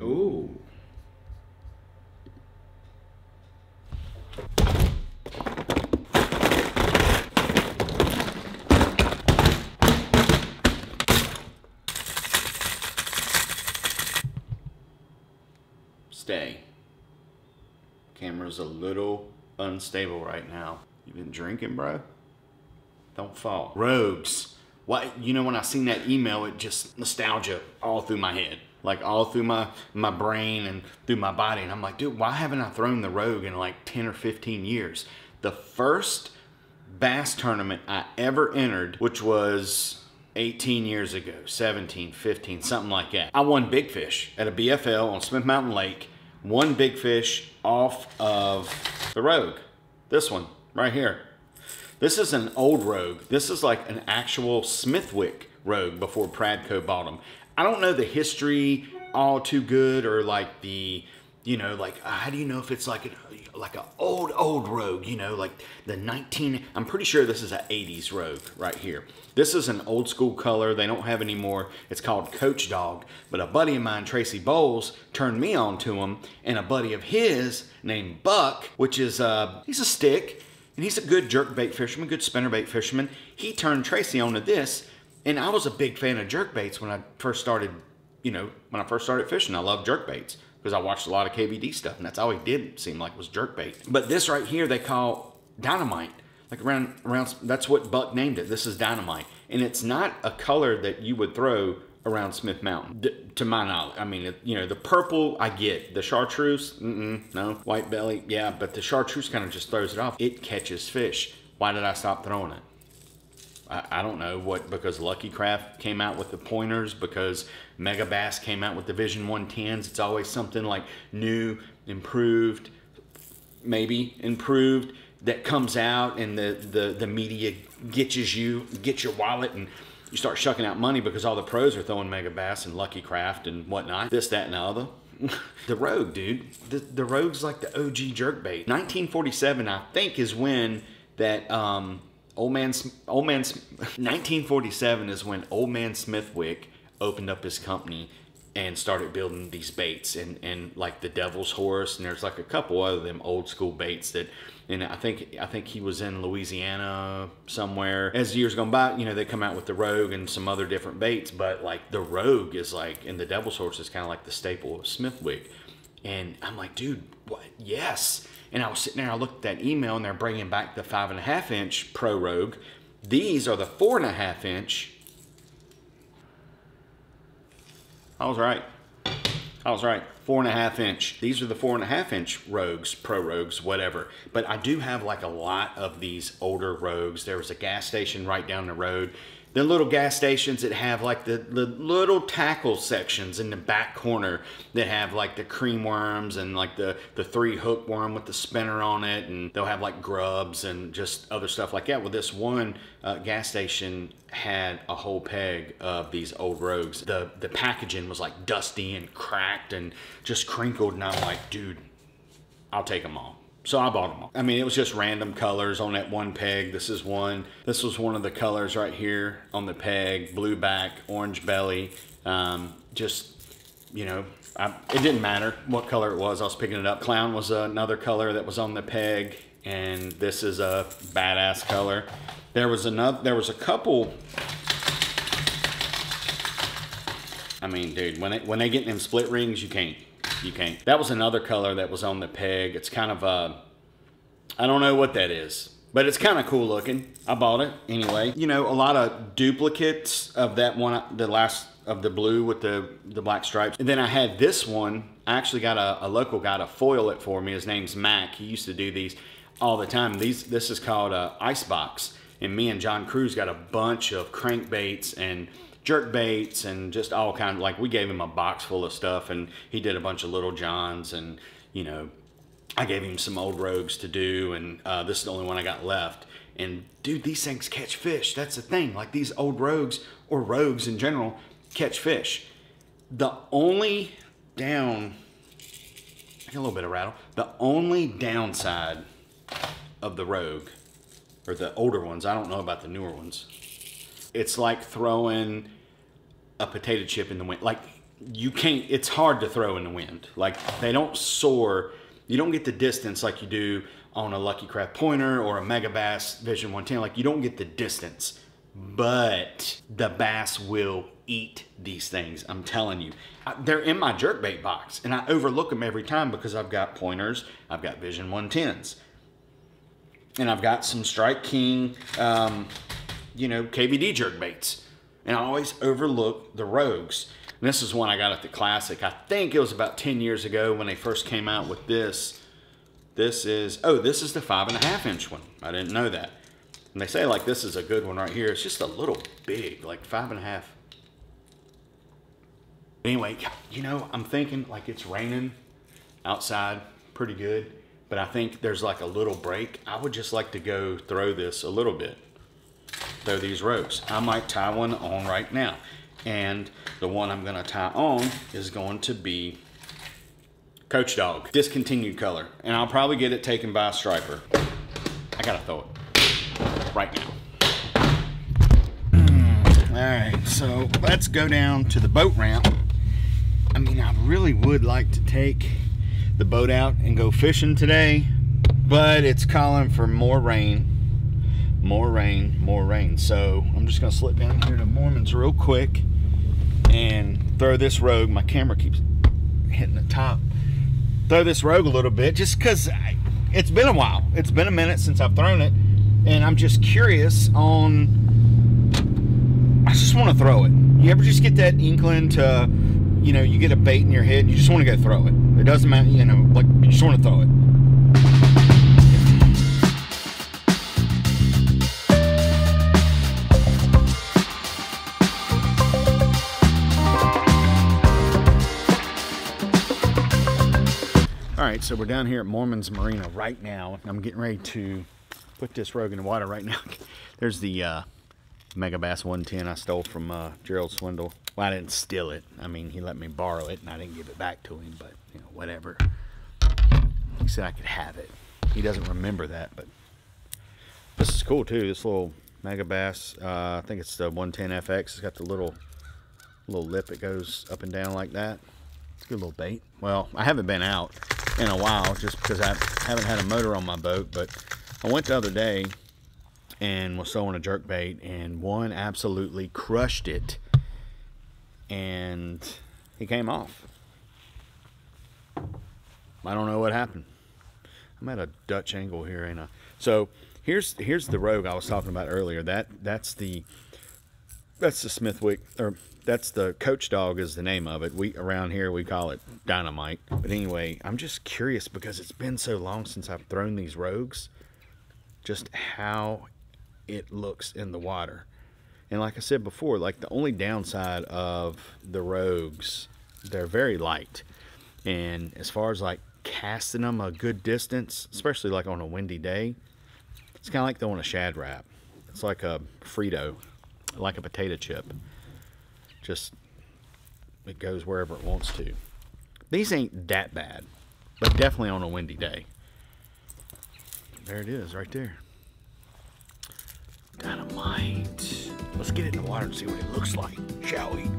Ooh. Stay. Camera's a little unstable right now. You been drinking, bro? Don't fall. Rogues. What, you know, when I seen that email, it just nostalgia all through my head. Like all through my brain and through my body. And I'm like, dude, why haven't I thrown the Rogue in like 10 or 15 years? The first bass tournament I ever entered, which was 18 years ago, 17, 15, something like that. I won big fish at a BFL on Smith Mountain Lake. Won big fish off of the Rogue. This one right here. This is an old Rogue. This is like an actual Smithwick Rogue before Pradco bought them. I don't know the history all too good, or like the, you know, like how do you know if it's like an old Rogue, you know, like the I'm pretty sure this is an 80s Rogue right here. This is an old school color they don't have anymore. It's called Coach Dog. But a buddy of mine, Tracy Bowles, turned me on to him, and a buddy of his named Buck, which is, he's a stick, and he's a good jerkbait fisherman, good spinnerbait fisherman. He turned Tracy on to this, and I was a big fan of jerkbaits when I first started, you know, when I first started fishing. I loved jerkbaits because I watched a lot of KVD stuff, and that's all he did seem like was jerkbait. But this right here they call dynamite. Like around, that's what Buck named it. This is dynamite. And it's not a color that you would throw around Smith Mountain, to my knowledge. I mean, you know, the purple I get. The chartreuse, no. White belly, yeah, but the chartreuse kind of just throws it off. It catches fish. Why did I stop throwing it? I don't know, what, because Lucky Craft came out with the pointers, because Mega Bass came out with the Vision 110s. It's always something like new, improved, maybe improved, that comes out, and the media gets your wallet, and you start shucking out money because all the pros are throwing Mega Bass and Lucky Craft and whatnot. This, that, and the other. The Rogue, dude. The Rogue's like the OG jerkbait. 1947, I think, is when that 1947 is when Old Man Smithwick opened up his company and started building these baits, and like the Devil's Horse, and there's like a couple other them old school baits that, and I think he was in Louisiana somewhere. As years gone by, you know, they come out with the Rogue and some other different baits, but like the Rogue is like, and the Devil's Horse is kind of like the staple of Smithwick. And I'm like, dude, what? Yes. And I was sitting there, I looked at that email, and they're bringing back the 5.5 inch Pro Rogue. These are the 4.5 inch. I was right. 4.5 inch. These are the 4.5 inch Rogues, Pro Rogues, whatever. But I do have like a lot of these older Rogues. There was a gas station right down the road. The little gas stations that have like the little tackle sections in the back corner that have like the cream worms and like the 3 hook worm with the spinner on it, and they'll have like grubs and just other stuff like that. Well, this one gas station had a whole peg of these old Rogues. The packaging was like dusty and cracked and just crinkled, and I'm like, dude, I'll take them all. So I bought them all. I mean, it was just random colors on that one peg. This is one. This was one of the colors right here on the peg. Blue back, orange belly. Just, you know, it didn't matter what color it was. I was picking it up. Clown was another color that was on the peg. And this is a badass color. There was a couple. I mean, dude, when they get in them split rings, you can't. You can't. That was another color that was on the peg. It's kind of I don't know what that is, but it's kind of cool looking. I bought it anyway. You know, a lot of duplicates of that one, the last of the blue with the black stripes. And then I had this one. I actually got a local guy to foil it for me. His name's Mac. He used to do these all the time. This is called Icebox. And me and John Cruz got a bunch of crankbaits and jerk baits and just all kind of, like, we gave him a box full of stuff, and he did a bunch of Little Johns, and, you know, I gave him some old Rogues to do, and this is the only one I got left. And dude, these things catch fish. That's the thing. Like, these old Rogues, or Rogues in general, catch fish. The only I got a little bit of rattle. The only downside of the Rogue, or the older ones, I don't know about the newer ones, it's like throwing a potato chip in the wind. Like you can't, it's hard to throw in the wind. Like, they don't soar. You don't get the distance like you do on a Lucky Craft pointer or a Mega Bass Vision 110. Like, you don't get the distance, but the bass will eat these things. I'm telling you. They're in my jerkbait box, and I overlook them every time because I've got pointers, I've got Vision 110s, and I've got some Strike King, you know, KVD jerkbaits, and I always overlook the Rogues. And this is one I got at the Classic. I think it was about 10 years ago when they first came out with this. This is, oh, this is the 5.5 inch one. I didn't know that. And they say like this is a good one right here. It's just a little big, like 5.5. Anyway, you know, I'm thinking like it's raining outside pretty good, but I think there's like a little break. I would just like to go throw this a little bit. Throw these Rogues. I might tie one on right now. And the one I'm gonna tie on is going to be Coach Dog, discontinued color. And I'll probably get it taken by a striper. I gotta throw it right now. All right, so let's go down to the boat ramp. I mean, I really would like to take the boat out and go fishing today, but it's calling for more rain. More rain, more rain. So I'm just gonna slip down here to Mormon's real quick and throw this Rogue. My camera keeps hitting the top. Throw this Rogue a little bit just because it's been a while. It's been a minute since I've thrown it, and I'm just curious on, I just want to throw it. You ever just get that inkling to, you know, you get a bait in your head, you just want to go throw it. It doesn't matter, you know, like you just want to throw it. All right, so we're down here at Mormon's Marina right now. I'm getting ready to put this Rogue in the water right now. There's the Mega Bass 110 I stole from Gerald Swindle. Well, I didn't steal it. I mean, he let me borrow it, and I didn't give it back to him, but, you know, whatever. He said I could have it. He doesn't remember that, but this is cool, too. This little Mega Bass, I think it's the 110 FX. It's got the little lip that goes up and down like that. It's a good little bait. Well, I haven't been out in a while just because I haven't had a motor on my boat, but I went the other day and was throwing a jerkbait, and one absolutely crushed it, and he came off. I don't know what happened. I'm at a Dutch angle here, ain't I? So here's the Rogue I was talking about earlier. That's the Smithwick, or that's the Coach Dog is the name of it. Around here we call it Dynamite. But anyway, I'm just curious because it's been so long since I've thrown these Rogues, just how it looks in the water. And like I said before, like the only downside of the Rogues, they're very light. And as far as like casting them a good distance, especially like on a windy day, it's kind of like throwing a shad wrap. It's like a Frito, like a potato chip. Just, it goes wherever it wants to. These ain't that bad, but definitely on a windy day. There it is, right there. Dynamite. Let's get it in the water and see what it looks like, shall we?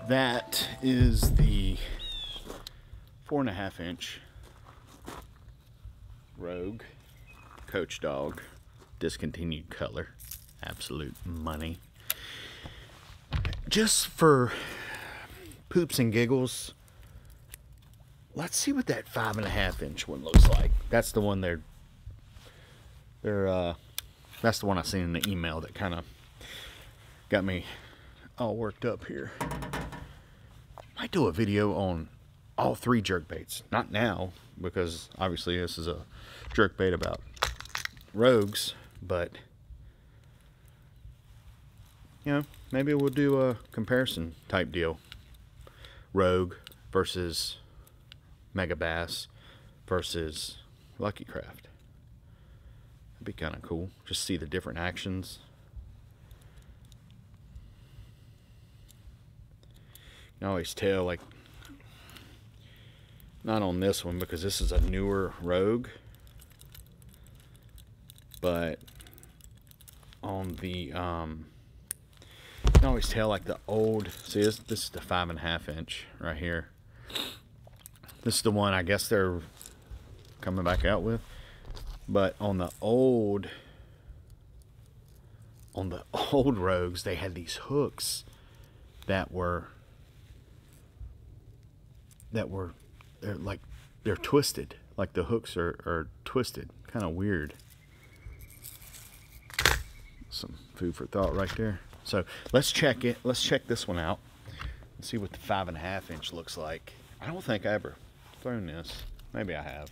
That is the 4.5 inch Rogue Coach Dog, discontinued color, absolute money. Just for poops and giggles, let's see what that 5.5 inch one looks like. That's the one that's the one I seen in the email that kind of got me all worked up here. Might do a video on all three jerkbaits. Not now, because obviously this is a jerkbait about Rogues, but you know, maybe we'll do a comparison type deal. Rogue versus Mega Bass versus Lucky Craft. That'd be kind of cool. Just see the different actions. You can always tell, like, not on this one because this is a newer Rogue, but on the you can always tell, like, the old, see this is the 5.5 inch right here. This is the one I guess they're coming back out with, but on the old Rogues, they had these hooks that were they're twisted, like the hooks are twisted, kind of weird. Some food for thought right there. So let's check it. Let's check this one out and see what the 5.5 inch looks like. I don't think I ever thrown this. Maybe I have,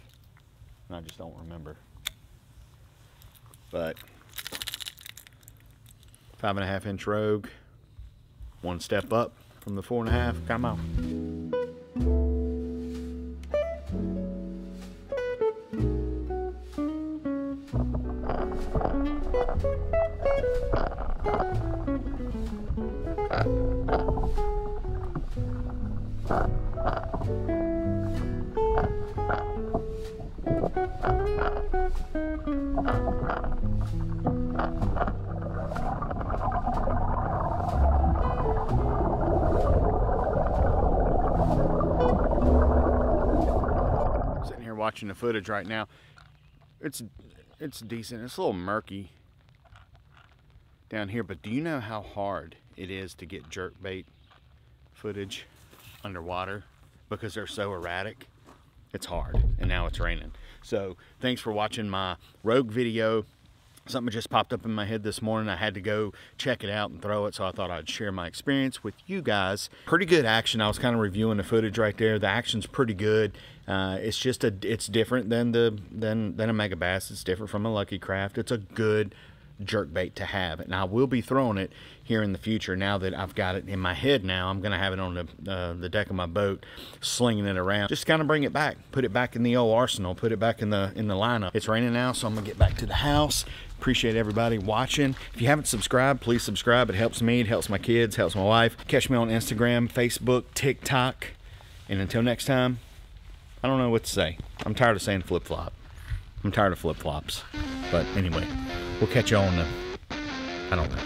and I just don't remember. But 5.5 inch Rogue, one step up from the 4.5. Come on. Sitting here watching the footage right now. It's decent. It's a little murky down here, but do you know how hard it is to get jerkbait footage underwater because they're so erratic? It's hard, and now it's raining. So thanks for watching my Rogue video. Something just popped up in my head this morning. I had to go check it out and throw it, so I thought I'd share my experience with you guys. Pretty good action. I was kind of reviewing the footage right there. The action's pretty good. It's just it's different than a Mega Bass. It's different from a Lucky Craft. It's a good jerkbait to have, and I will be throwing it here in the future. Now that I've got it in my head, now I'm gonna have it on the deck of my boat, slinging it around, just kind of bring it back, put it back in the old arsenal, put it back in the lineup. It's raining now, so I'm gonna get back to the house. Appreciate everybody watching. If you haven't subscribed, please subscribe. It helps me, it helps my kids, helps my wife. Catch me on Instagram, Facebook, TikTok, and until next time, I don't know what to say. I'm tired of saying flip-flop. I'm tired of flip-flops. But anyway, we'll catch you on the, I don't know.